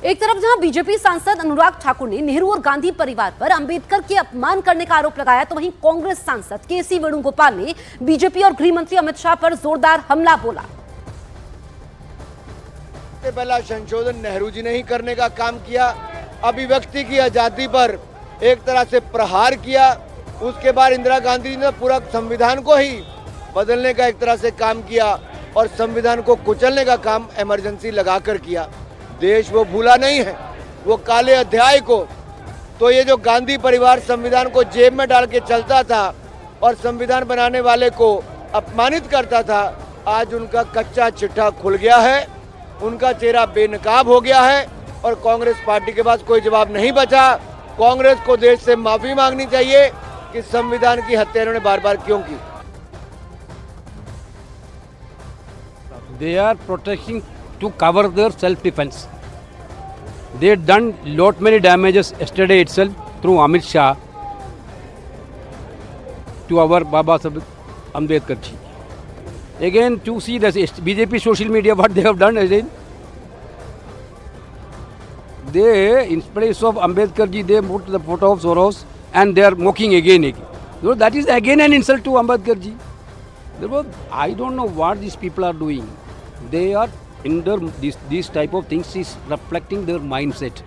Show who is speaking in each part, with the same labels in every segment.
Speaker 1: एक तरफ जहां बीजेपी सांसद अनुराग ठाकुर ने नेहरू और गांधी परिवार पर अंबेडकर के अपमान करने का आरोप लगाया, तो वहीं कांग्रेस सांसद केसी वेणुगोपाल ने बीजेपी और गृह मंत्री अमित शाह पर जोरदार हमला बोला।
Speaker 2: पहला संशोधन नेहरू जी ने ही करने का काम किया, अभिव्यक्ति की आजादी पर एक तरह से प्रहार किया। उसके बाद इंदिरा गांधी जी ने पूरा संविधान को ही बदलने का एक तरह से काम किया और संविधान को कुचलने का काम इमरजेंसी लगाकर किया। देश वो भूला नहीं है, वो काले अध्याय को। तो ये जो गांधी परिवार संविधान को जेब में डाल के चलता था और संविधान बनाने वाले को अपमानित करता था, आज उनका कच्चा चिट्ठा खुल गया है, उनका चेहरा बेनकाब हो गया है और कांग्रेस पार्टी के पास कोई जवाब नहीं बचा। कांग्रेस को देश से माफी मांगनी चाहिए कि संविधान की हत्या इन्होंने बार बार क्यों की।
Speaker 3: They are protecting to cover their self-defense. They had done lot many damages yesterday itself through Amit Shah to our Baba Saheb Ambedkar ji. Again, to see the BJP social media, what they have done again, they, in place of Ambedkar ji, they put the photo of Soros and they are mocking again. So that is again an insult to Ambedkar ji. I don't know what these people are doing. They are in their these type of things is reflecting their mindset.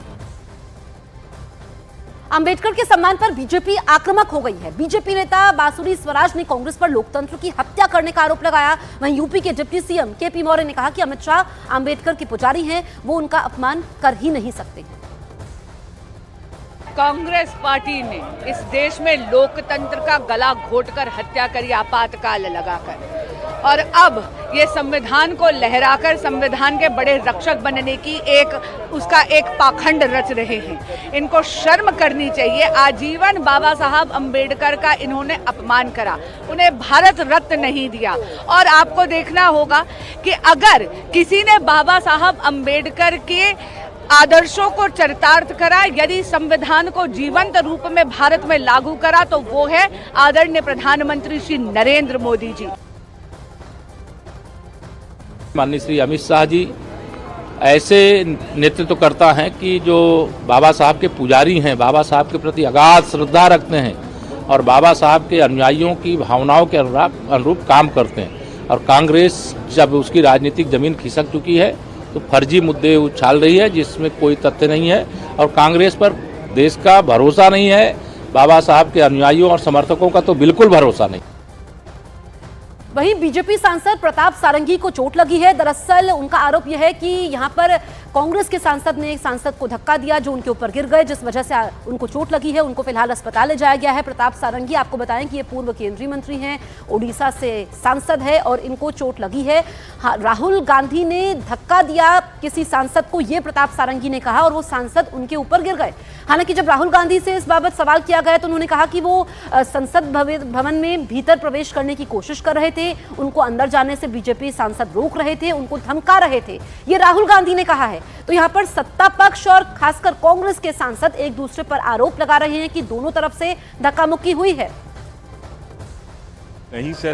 Speaker 1: Ambedkar के सम्मान पर BJP आक्रामक हो गई है। BJP नेता बासुरी स्वराज ने कांग्रेस पर लोकतंत्र की हत्या करने का आरोप लगाया। वहीं यूपी के डिप्टी सीएम केपी मौर्य ने कहा कि अमित शाह अंबेडकर के पुजारी हैं, वो उनका अपमान कर ही नहीं सकते।
Speaker 4: कांग्रेस पार्टी ने इस देश में लोकतंत्र का गला घोटकर हत्या करी, आपातकाल लगाकर, और अब ये संविधान को लहराकर संविधान के बड़े रक्षक बनने की उसका एक पाखंड रच रहे हैं। इनको शर्म करनी चाहिए। आजीवन बाबा साहब अंबेडकर का इन्होंने अपमान करा, उन्हें भारत रत्न नहीं दिया। और आपको देखना होगा कि अगर किसी ने बाबा साहब अंबेडकर के आदर्शों को चरितार्थ करा, यदि संविधान को जीवंत रूप में भारत में लागू करा, तो वो है आदरणीय प्रधानमंत्री श्री नरेंद्र मोदी जी।
Speaker 5: माननीय श्री अमित शाह जी ऐसे नेतृत्व करता है कि जो बाबा साहब के पुजारी हैं, बाबा साहब के प्रति अगाध श्रद्धा रखते हैं और बाबा साहब के अनुयायियों की भावनाओं के अनुरूप काम करते हैं। और कांग्रेस जब उसकी राजनीतिक जमीन खिसक चुकी है तो फर्जी मुद्दे उछाल रही है जिसमें कोई तथ्य नहीं है और कांग्रेस पर देश का भरोसा नहीं है, बाबा साहब के अनुयायियों और समर्थकों का तो बिल्कुल भरोसा नहीं।
Speaker 1: वहीं बीजेपी सांसद प्रताप सारंगी को चोट लगी है। दरअसल उनका आरोप यह है कि यहां पर कांग्रेस के सांसद ने एक सांसद को धक्का दिया जो उनके ऊपर गिर गए, जिस वजह से उनको चोट लगी है। उनको फिलहाल अस्पताल ले जाया गया है। प्रताप सारंगी, आपको बताएं कि ये पूर्व केंद्रीय मंत्री हैं, ओडिशा से सांसद है और इनको चोट लगी है। हाँ, राहुल गांधी ने धक्का दिया किसी सांसद को, ये प्रताप सारंगी ने कहा, और वो सांसद उनके ऊपर गिर गए। हालांकि जब राहुल गांधी से इस बाबत सवाल किया गया तो उन्होंने कहा कि वो संसद भवन में भीतर प्रवेश करने की कोशिश कर रहे थे, उनको अंदर जाने से बीजेपी सांसद रोक रहे थे, उनको धमका रहे थे, ये राहुल गांधी ने कहा है। तो यहाँ पर सत्ता पक्ष और खासकर कांग्रेस के सांसद एक दूसरे पर आरोप लगा रहे हैं कि दोनों तरफ से धक्का मुक्की हुई है।
Speaker 6: नहीं सह